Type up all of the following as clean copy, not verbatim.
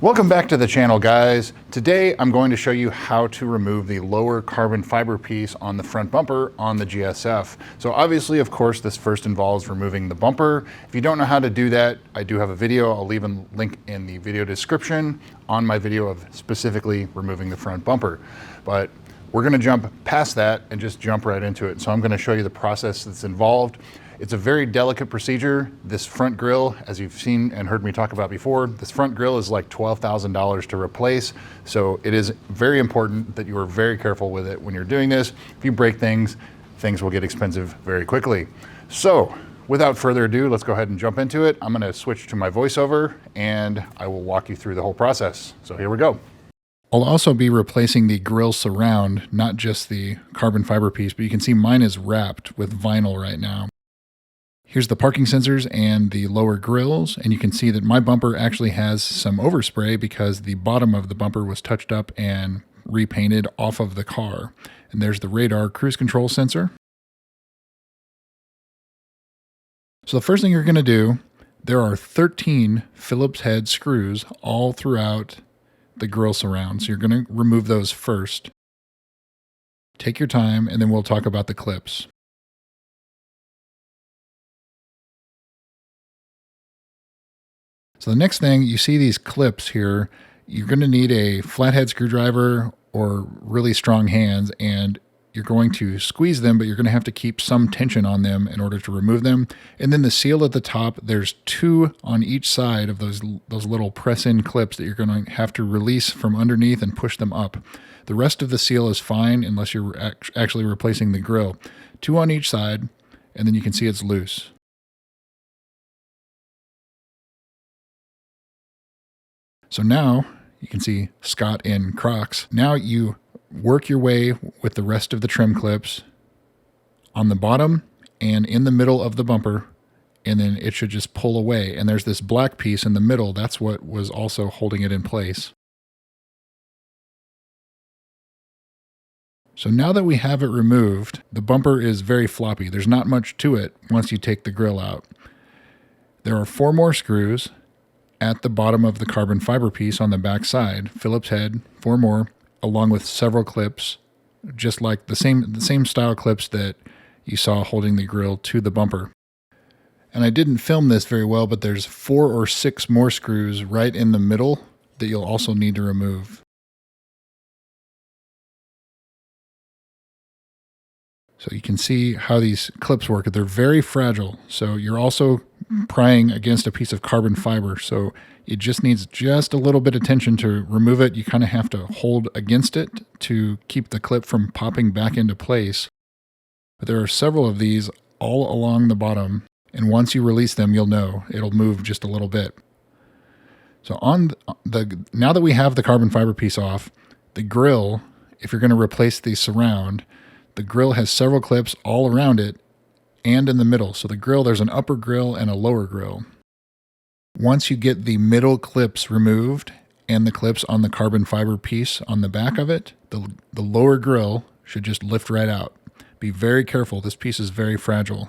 Welcome back to the channel, guys. Today I'm going to show you how to remove the lower carbon fiber piece on the front bumper on the GS350. So obviously, of course, this first involves removing the bumper. If you don't know how to do that, I do have a video. I'll leave a link in the video description on my video of specifically removing the front bumper. But we're gonna jump past that and just jump right into it. So I'm gonna show you the process that's involved. It's a very delicate procedure. This front grille, as you've seen and heard me talk about before, this front grille is like $12,000 to replace. So it is very important that you are very careful with it when you're doing this. If you break things, things will get expensive very quickly. So without further ado, let's go ahead and jump into it. I'm gonna switch to my voiceover and I will walk you through the whole process. So here we go. I'll also be replacing the grille surround, not just the carbon fiber piece, but you can see mine is wrapped with vinyl right now. Here's the parking sensors and the lower grills, and you can see that my bumper actually has some overspray because the bottom of the bumper was touched up and repainted off of the car. And there's the radar cruise control sensor. So the first thing you're going to do, there are 13 Phillips head screws all throughout the grille surround. So you're going to remove those first. Take your time, and then we'll talk about the clips. So the next thing, you see these clips here, you're going to need a flathead screwdriver or really strong hands, and you're going to squeeze them, but you're going to have to keep some tension on them in order to remove them. And then the seal at the top, there's 2 on each side of those little press-in clips that you're going to have to release from underneath and push them up. The rest of the seal is fine unless you're actually replacing the grille. 2 on each side, and then you can see it's loose. So now you can see Scott in Crocs. Now you work your way with the rest of the trim clips on the bottom and in the middle of the bumper, and then it should just pull away. And there's this black piece in the middle. That's what was also holding it in place. So now that we have it removed, the bumper is very floppy. There's not much to it once you take the grille out. There are 4 more screws at the bottom of the carbon fiber piece on the back side, Phillips head, 4 more, along with several clips, just like the same style clips that you saw holding the grille to the bumper. And I didn't film this very well, but there's 4 or 6 more screws right in the middle that you'll also need to remove. So you can see how these clips work. They're very fragile. So you're also prying against a piece of carbon fiber. So it just needs just a little bit of tension to remove it. You kind of have to hold against it to keep the clip from popping back into place. But there are several of these all along the bottom. And once you release them, you'll know it'll move just a little bit. So now that we have the carbon fiber piece off, the grille, if you're going to replace the surround, the grille has several clips all around it and in the middle. So the grille, there's an upper grille and a lower grille. Once you get the middle clips removed and the clips on the carbon fiber piece on the back of it, the lower grille should just lift right out. Be very careful. This piece is very fragile.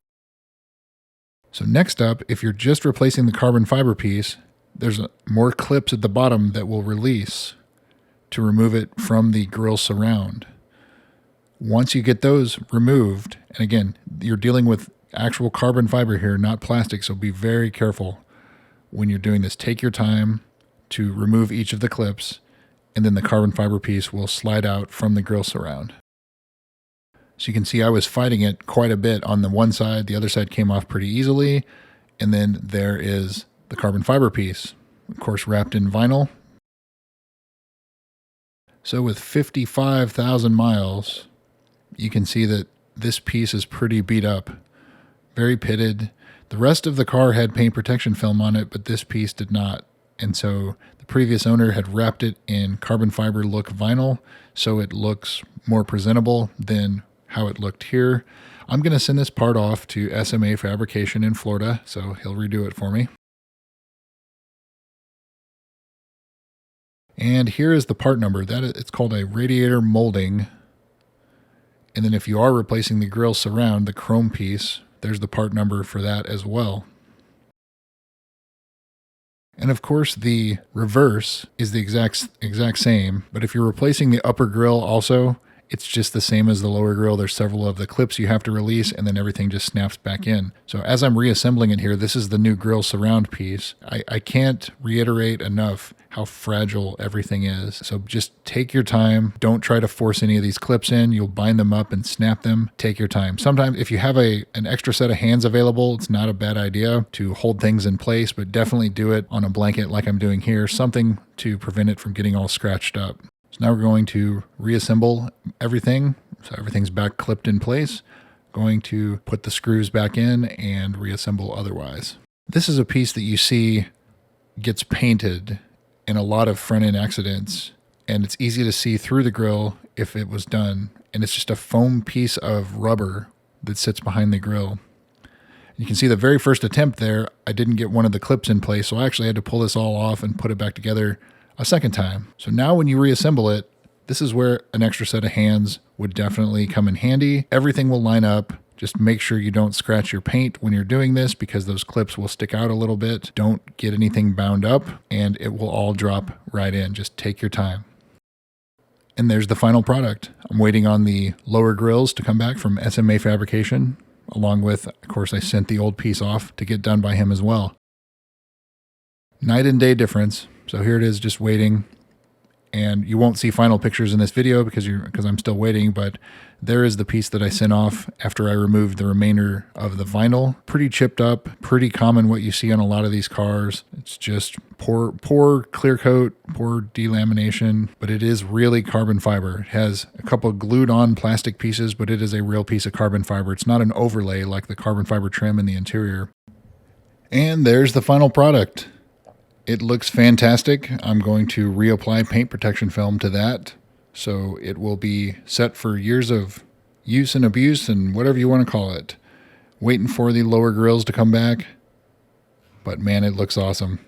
So next up, if you're just replacing the carbon fiber piece, there's more clips at the bottom that will release to remove it from the grille surround. Once you get those removed, and again, you're dealing with actual carbon fiber here, not plastic, so be very careful when you're doing this. Take your time to remove each of the clips, and then the carbon fiber piece will slide out from the grille surround. So you can see I was fighting it quite a bit on the one side. The other side came off pretty easily, and then there is the carbon fiber piece, of course wrapped in vinyl. So with 55,000 miles, you can see that this piece is pretty beat up, very pitted. The rest of the car had paint protection film on it, but this piece did not. And so the previous owner had wrapped it in carbon fiber look vinyl, so it looks more presentable than how it looked here. I'm going to send this part off to SMA Fabrication in Florida, so he'll redo it for me. And here is the part number. It's called a radiator molding. And then if you are replacing the grille surround, the chrome piece, there's the part number for that as well. And of course, the reverse is the exact same, but if you're replacing the upper grille also, it's just the same as the lower grille. There's several of the clips you have to release, and then everything just snaps back in. So as I'm reassembling it here, this is the new grille surround piece. I can't reiterate enough how fragile everything is. So just take your time. Don't try to force any of these clips in. You'll bind them up and snap them. Take your time. Sometimes if you have an extra set of hands available, it's not a bad idea to hold things in place, but definitely do it on a blanket like I'm doing here, something to prevent it from getting all scratched up. So now we're going to reassemble everything. So everything's back clipped in place. Going to put the screws back in and reassemble otherwise. This is a piece that you see gets painted in a lot of front end accidents, and it's easy to see through the grille if it was done. And it's just a foam piece of rubber that sits behind the grille. You can see the very first attempt there, I didn't get one of the clips in place, so I actually had to pull this all off and put it back together a second time. So now when you reassemble it, this is where an extra set of hands would definitely come in handy. Everything will line up. Just make sure you don't scratch your paint when you're doing this because those clips will stick out a little bit. Don't get anything bound up and it will all drop right in. Just take your time. And there's the final product. I'm waiting on the lower grills to come back from SMA Fabrication, along with, of course, I sent the old piece off to get done by him as well. Night and day difference. So here it is, just waiting. And you won't see final pictures in this video because I'm still waiting, but there is the piece that I sent off after I removed the remainder of the vinyl. Pretty chipped up, pretty common what you see on a lot of these cars. It's just poor clear coat, poor delamination, but it is really carbon fiber. It has a couple glued on plastic pieces, but it is a real piece of carbon fiber. It's not an overlay like the carbon fiber trim in the interior. And there's the final product. It looks fantastic. I'm going to reapply paint protection film to that, so it will be set for years of use and abuse and whatever you want to call it. Waiting for the lower grills to come back, but man, it looks awesome.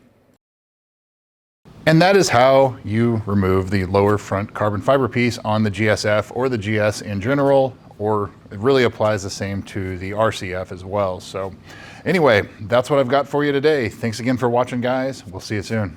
And that is how you remove the lower front carbon fiber piece on the GS-F or the GS in general, or it really applies the same to the RC-F as well. So anyway, that's what I've got for you today. Thanks again for watching, guys. We'll see you soon.